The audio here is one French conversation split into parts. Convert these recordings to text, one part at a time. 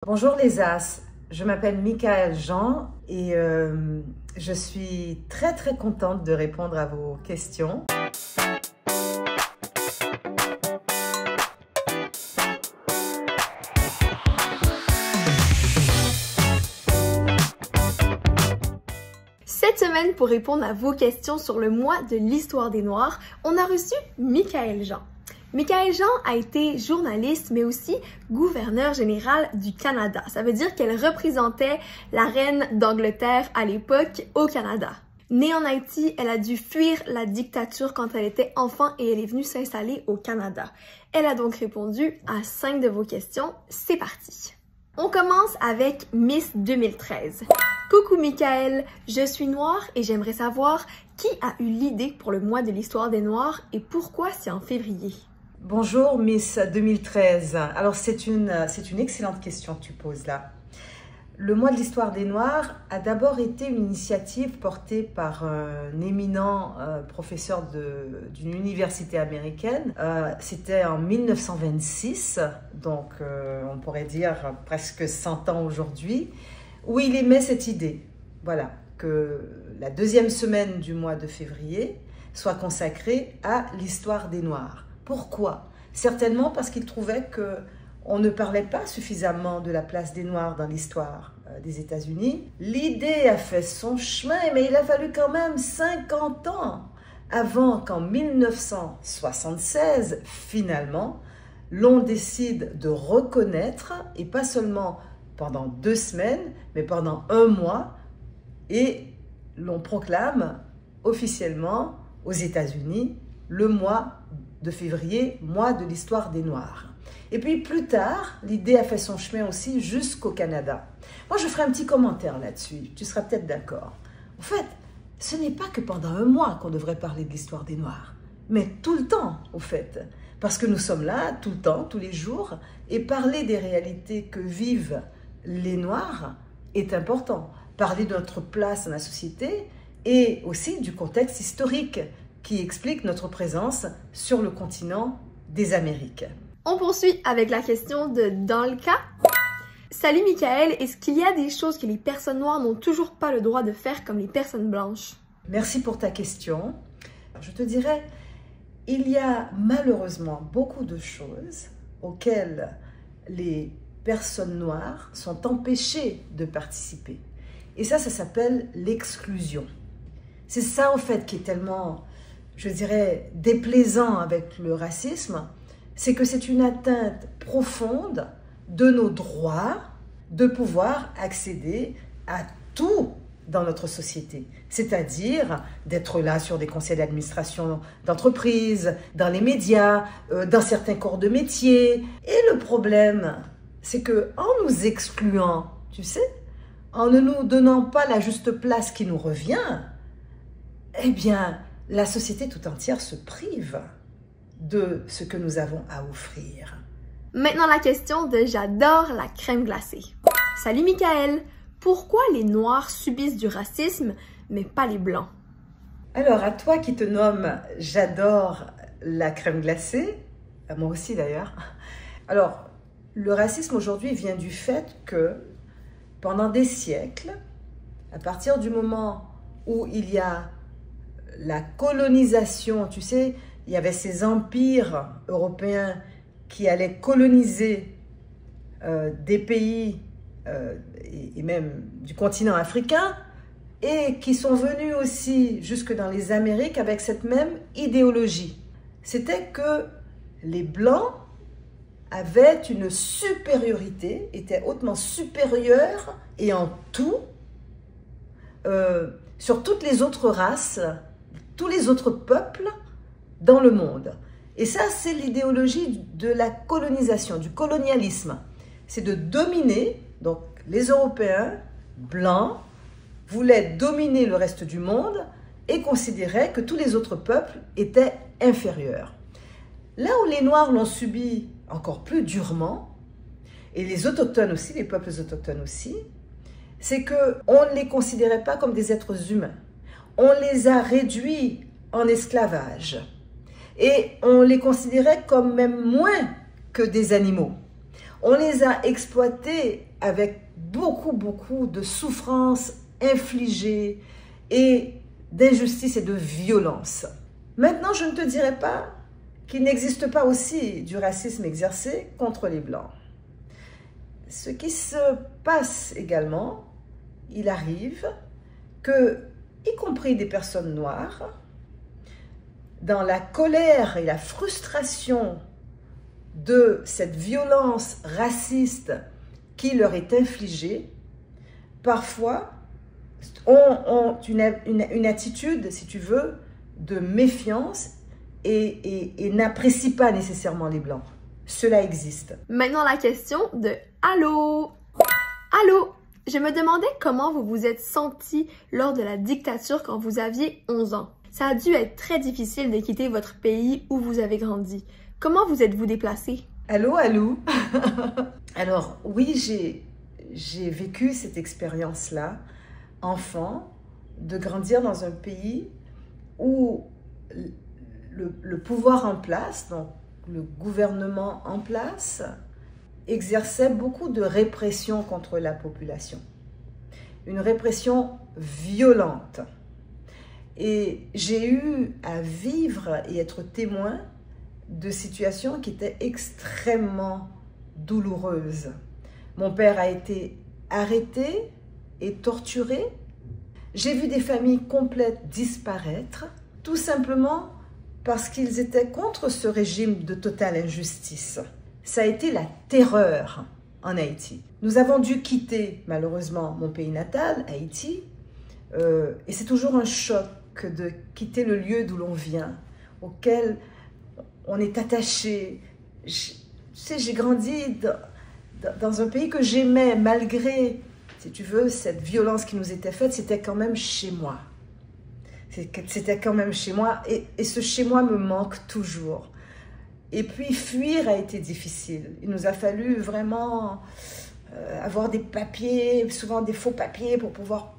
Bonjour les As, je m'appelle Michaël Jean et je suis très contente de répondre à vos questions. Cette semaine, pour répondre à vos questions sur le mois de l'histoire des Noirs, on a reçu Michaël Jean. Michaël Jean a été journaliste, mais aussi gouverneur général du Canada. Ça veut dire qu'elle représentait la reine d'Angleterre à l'époque au Canada. Née en Haïti, elle a dû fuir la dictature quand elle était enfant et elle est venue s'installer au Canada. Elle a donc répondu à 5 de vos questions. C'est parti! On commence avec Miss 2013. Coucou Michaël, je suis noire et j'aimerais savoir qui a eu l'idée pour le mois de l'histoire des Noirs et pourquoi c'est en février? Bonjour Miss 2013. Alors c'est une excellente question que tu poses là. Le mois de l'histoire des Noirs a d'abord été une initiative portée par un éminent professeur d'une université américaine. C'était en 1926, donc on pourrait dire presque 100 ans aujourd'hui, où il émet cette idée, voilà, que la deuxième semaine du mois de février soit consacrée à l'histoire des Noirs. Pourquoi? Certainement parce qu'il trouvait qu'on ne parlait pas suffisamment de la place des Noirs dans l'histoire des États-Unis. L'idée a fait son chemin, mais il a fallu quand même 50 ans avant qu'en 1976, finalement, l'on décide de reconnaître, et pas seulement pendant 2 semaines, mais pendant 1 mois, et l'on proclame officiellement aux États-Unis le mois de février, mois de l'histoire des Noirs. Et puis plus tard, l'idée a fait son chemin aussi jusqu'au Canada. Moi, je ferai un petit commentaire là-dessus, tu seras peut-être d'accord. En fait, ce n'est pas que pendant 1 mois qu'on devrait parler de l'histoire des Noirs, mais tout le temps, au fait. Parce que nous sommes là, tout le temps, tous les jours, et parler des réalités que vivent les Noirs est important. Parler de notre place dans la société et aussi du contexte historique qui explique notre présence sur le continent des Amériques. On poursuit avec la question de Dalka. Salut Michaël, est-ce qu'il y a des choses que les personnes noires n'ont toujours pas le droit de faire comme les personnes blanches? Merci pour ta question. Je te dirais, il y a malheureusement beaucoup de choses auxquelles les personnes noires sont empêchées de participer. Et ça s'appelle l'exclusion. C'est ça, au fait, qui est tellement, je dirais, déplaisant avec le racisme, c'est que c'est une atteinte profonde de nos droits de pouvoir accéder à tout dans notre société. C'est-à-dire d'être là sur des conseils d'administration d'entreprise, dans les médias, dans certains corps de métier. Et le problème, c'est que en nous excluant, tu sais, en ne nous donnant pas la juste place qui nous revient, eh bien, la société tout entière se prive de ce que nous avons à offrir. Maintenant la question de J'adore la crème glacée. Salut Michaël, pourquoi les Noirs subissent du racisme, mais pas les Blancs? Alors, à toi qui te nomme J'adore la crème glacée, à moi aussi d'ailleurs, alors, le racisme aujourd'hui vient du fait que pendant des siècles, à partir du moment où il y a la colonisation, tu sais, il y avait ces empires européens qui allaient coloniser des pays et même du continent africain et qui sont venus aussi jusque dans les Amériques avec cette même idéologie. C'était que les Blancs avaient une supériorité, étaient hautement supérieurs et en tout sur toutes les autres races, tous les autres peuples dans le monde. Et ça, c'est l'idéologie de la colonisation, du colonialisme. C'est de dominer, donc les Européens blancs voulaient dominer le reste du monde et considéraient que tous les autres peuples étaient inférieurs. Là où les Noirs l'ont subi encore plus durement, et les autochtones aussi, les peuples autochtones aussi, c'est qu'on ne les considérait pas comme des êtres humains. On les a réduits en esclavage. Et on les considérait comme même moins que des animaux. On les a exploités avec beaucoup de souffrances infligées et d'injustice et de violence. Maintenant, je ne te dirai pas qu'il n'existe pas aussi du racisme exercé contre les Blancs. Ce qui se passe également, il arrive que, y compris des personnes noires, dans la colère et la frustration de cette violence raciste qui leur est infligée, parfois ont une attitude, si tu veux, de méfiance et n'apprécient pas nécessairement les Blancs. Cela existe. Maintenant la question de « Allô? Allô? Je me demandais comment vous vous êtes senti lors de la dictature quand vous aviez 11 ans. Ça a dû être très difficile de quitter votre pays où vous avez grandi. Comment vous êtes-vous déplacé? Allô, allô? Alors, oui, j'ai vécu cette expérience-là, enfant, de grandir dans un pays où le pouvoir en place, donc le gouvernement en place, exerçait beaucoup de répression contre la population. Une répression violente. Et j'ai eu à vivre et être témoin de situations qui étaient extrêmement douloureuses. Mon père a été arrêté et torturé. J'ai vu des familles complètes disparaître, tout simplement parce qu'ils étaient contre ce régime de totale injustice. Ça a été la terreur en Haïti. Nous avons dû quitter, malheureusement, mon pays natal, Haïti, et c'est toujours un choc de quitter le lieu d'où l'on vient, auquel on est attaché. J'ai grandi dans un pays que j'aimais, malgré, si tu veux, cette violence qui nous était faite, c'était quand même chez moi. C'était quand même chez moi, et ce chez moi me manque toujours. Et puis, fuir a été difficile. Il nous a fallu vraiment avoir des papiers, souvent des faux papiers, pour pouvoir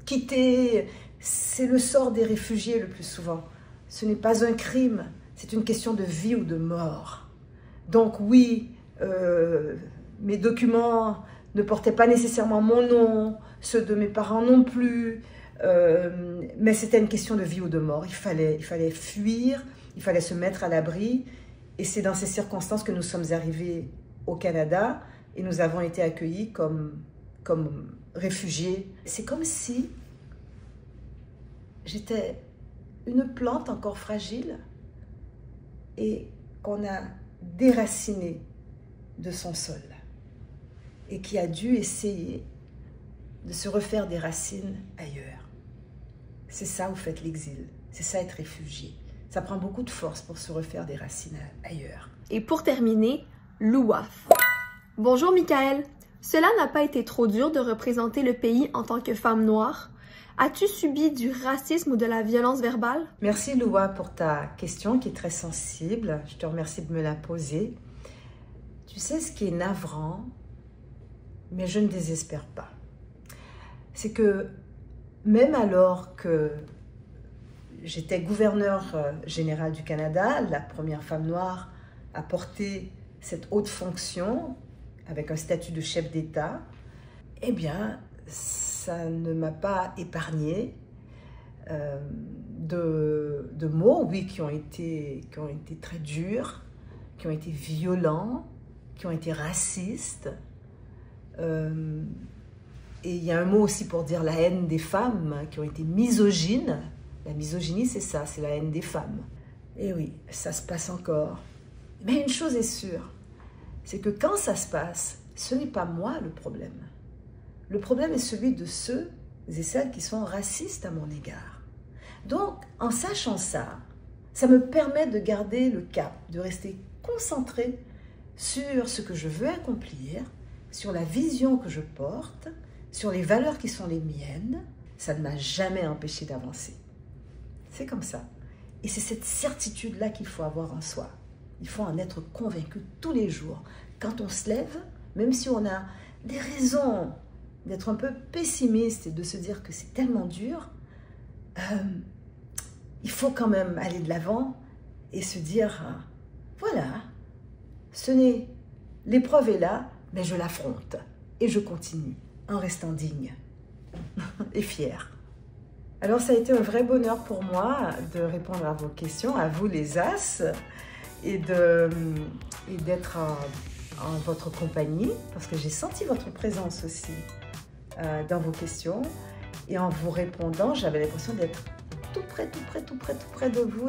quitter. C'est le sort des réfugiés le plus souvent. Ce n'est pas un crime, c'est une question de vie ou de mort. Donc oui, mes documents ne portaient pas nécessairement mon nom, ceux de mes parents non plus, mais c'était une question de vie ou de mort. Il fallait fuir, il fallait se mettre à l'abri. Et c'est dans ces circonstances que nous sommes arrivés au Canada et nous avons été accueillis comme réfugiés. C'est comme si j'étais une plante encore fragile et qu'on a déracinée de son sol et qui a dû essayer de se refaire des racines ailleurs. C'est ça, vous faites l'exil. C'est ça, être réfugié. Ça prend beaucoup de force pour se refaire des racines ailleurs. Et pour terminer, l'UAF. Bonjour Michael. Cela n'a pas été trop dur de représenter le pays en tant que femme noire? As-tu subi du racisme ou de la violence verbale? Merci Loua pour ta question qui est très sensible. Je te remercie de me la poser. Tu sais ce qui est navrant, mais je ne désespère pas. C'est que même alors que j'étais gouverneure générale du Canada, la première femme noire à porter cette haute fonction avec un statut de chef d'État, eh bien, ça ne m'a pas épargné de mots, oui, qui ont été très durs, qui ont été violents, qui ont été racistes. Et il y a un mot aussi pour dire la haine des femmes, qui ont été misogynes. La misogynie, c'est ça, c'est la haine des femmes. Et oui, ça se passe encore. Mais une chose est sûre, c'est que quand ça se passe, ce n'est pas moi le problème. Le problème est celui de ceux et celles qui sont racistes à mon égard. Donc, en sachant ça, ça me permet de garder le cap, de rester concentré sur ce que je veux accomplir, sur la vision que je porte, sur les valeurs qui sont les miennes. Ça ne m'a jamais empêché d'avancer. C'est comme ça. Et c'est cette certitude-là qu'il faut avoir en soi. Il faut en être convaincu tous les jours. Quand on se lève, même si on a des raisons d'être un peu pessimiste et de se dire que c'est tellement dur, il faut quand même aller de l'avant et se dire, voilà, l'épreuve est là, mais je l'affronte. et je continue en restant digne et fière. Alors ça a été un vrai bonheur pour moi de répondre à vos questions, à vous les As, et d'être en votre compagnie, parce que j'ai senti votre présence aussi dans vos questions. Et en vous répondant, j'avais l'impression d'être tout près de vous.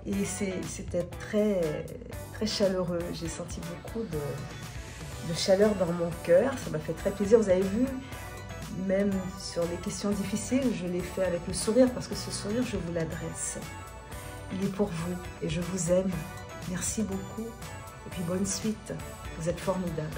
Et c'était très, très chaleureux. J'ai senti beaucoup de chaleur dans mon cœur. Ça m'a fait très plaisir. Vous avez vu, même sur les questions difficiles, je l'ai fait avec le sourire, parce que ce sourire, je vous l'adresse. Il est pour vous et je vous aime. Merci beaucoup. Et puis bonne suite. Vous êtes formidables.